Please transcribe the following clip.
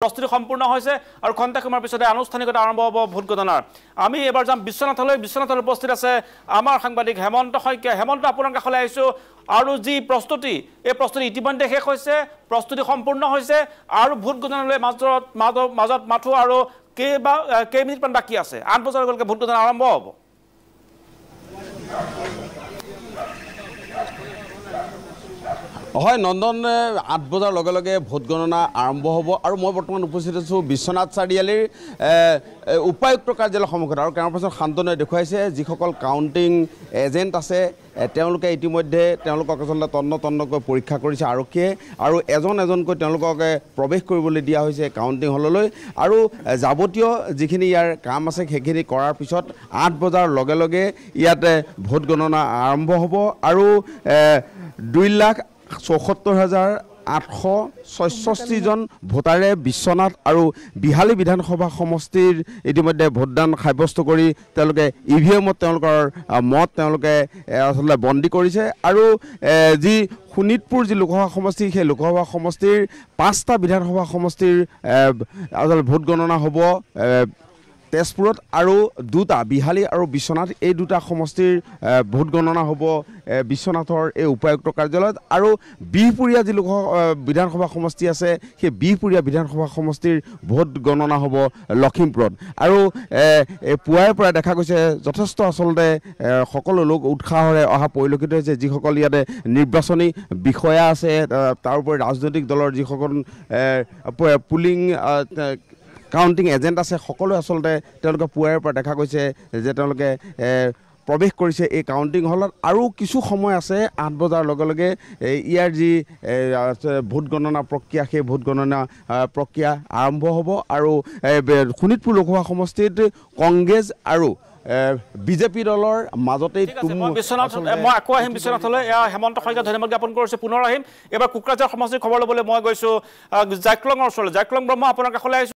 প্ৰস্তুতি সম্পূৰ্ণ হৈছে আৰু খন্তেক সময়ৰ পিছতে আনুষ্ঠানিকতা আৰম্ভ হ'ব ভোট গণনাৰ। আমি এবাৰ যাম বিশ্বনাথলৈ উপস্থিত আছে আমাৰ সাংবাদিক হেমন্ত শইকীয়া। হেমন্ত, আপোনাৰ কাষলৈ আহিছোঁ। আৰু যি প্ৰস্তুতি, এই প্ৰস্তুতি ইতিমধ্যে শেষ হৈছে, প্ৰস্তুতি সম্পূৰ্ণ হৈছে আৰু ভোট গণনালৈ মাজত মাথো আৰু কেইমিনিটমান বাকী আছে। 8 বজালৈকে ভোট গণনা আৰম্ভ হ'ব। হয় নন্দন, 8 বজাৰ লগে লগে ভোট গণনা আৰম্ভ হ'ব আৰু মই বৰ্তমান উপস্থিত আছোঁ বিশ্বনাথ চাৰিআলিৰ উপায়ুক্ত কাৰ্যালয়ৰ সন্মুখত। আৰু কেইবাজন শান্তনুৱে দেখুৱাইছে যিসকল কাউণ্টিং এজেণ্ট আছে তেওঁলোকে ইতিমধ্যে তেওঁলোকক আচলতে তন্নকৈ পৰীক্ষা কৰিছে আৰক্ষীয়ে আৰু এজনকৈ তেওঁলোকক প্ৰৱেশ কৰিবলৈ দিয়া হৈছে কাউণ্টিং হললৈ। আৰু যাৱতীয় যিখিনি ইয়াৰ কাম আছে সেইখিনি কৰাৰ পিছত 8 বজাৰ লগে লগে ইয়াতে ভোট গণনা আৰম্ভ হ'ব আৰু 2,74,866জন ভোটাৰে বিশ্বনাথ আৰু বিহালী বিধানসভা সমষ্টিৰ ইতিমধ্যে ভোটদান সাব্যস্ত কৰি তেওঁলোকে ইভিএমত তেওঁলোকৰ মত তেওঁলোকে আচলতে বন্দী কৰিছে। আৰু যি শোণিতপুৰ যি লোকসভা সমষ্টি, সেই লোকসভা সমষ্টিৰ 5টা বিধানসভা সমষ্টিৰ আচলতে ভোট গণনা হ'ব তেজপুৰত আৰু 2টা বিহালী আৰু বিশ্বনাথ, এই 2টা সমষ্টিৰ ভোট গণনা হ'ব বিশ্বনাথৰ এই উপায়ুক্ত কাৰ্যালয়ত। আৰু বিহপুৰীয়া যি বিধানসভা সমষ্টি আছে, সেই বিহপুৰীয়া বিধানসভা সমষ্টিৰ ভোট গণনা হ'ব লখিমপুৰত। আৰু পুৱাৰে পৰা দেখা গৈছে যথেষ্ট আচলতে সকলো লোক উৎসাহেৰে অহা পৰিলক্ষিত হৈছে। যিসকল ইয়াতে নিৰ্বাচনী বিষয়া আছে, তাৰোপৰি ৰাজনৈতিক দলৰ যিসকল পুলিং কাউণ্টিং এজেণ্ট আছে, সকলোৱে আচলতে তেওঁলোকে পুৱাৰে পৰা দেখা গৈছে যে তেওঁলোকে প্ৰৱেশ কৰিছে এই কাউণ্টিং হলত। আৰু কিছু সময় আছে 8 বজাৰ লগে লগে ইয়াৰ যি ভোট গণনা প্ৰক্ৰিয়া, সেই ভোট গণনা প্ৰক্ৰিয়া আৰম্ভ হ'ব। আৰু শোণিতপুৰ লোকসভা সমষ্টিত কংগ্ৰেছ আৰু বিজেপি দলৰ মাজতেই মই আকৌ আহিম বিশ্বনাথলৈ। হেমন্ত শইকীয়া ধন্যবাদ জ্ঞাপন কৰিছোঁ। পুনৰ আহিম। এইবাৰ কোকৰাঝাৰ সমষ্টিৰ খবৰ ল'বলৈ মই গৈছোঁ জাইক্লঙৰ ওচৰলৈ। জাইক্লং ব্ৰহ্ম, আপোনাৰ কাষলৈ আহিছোঁ।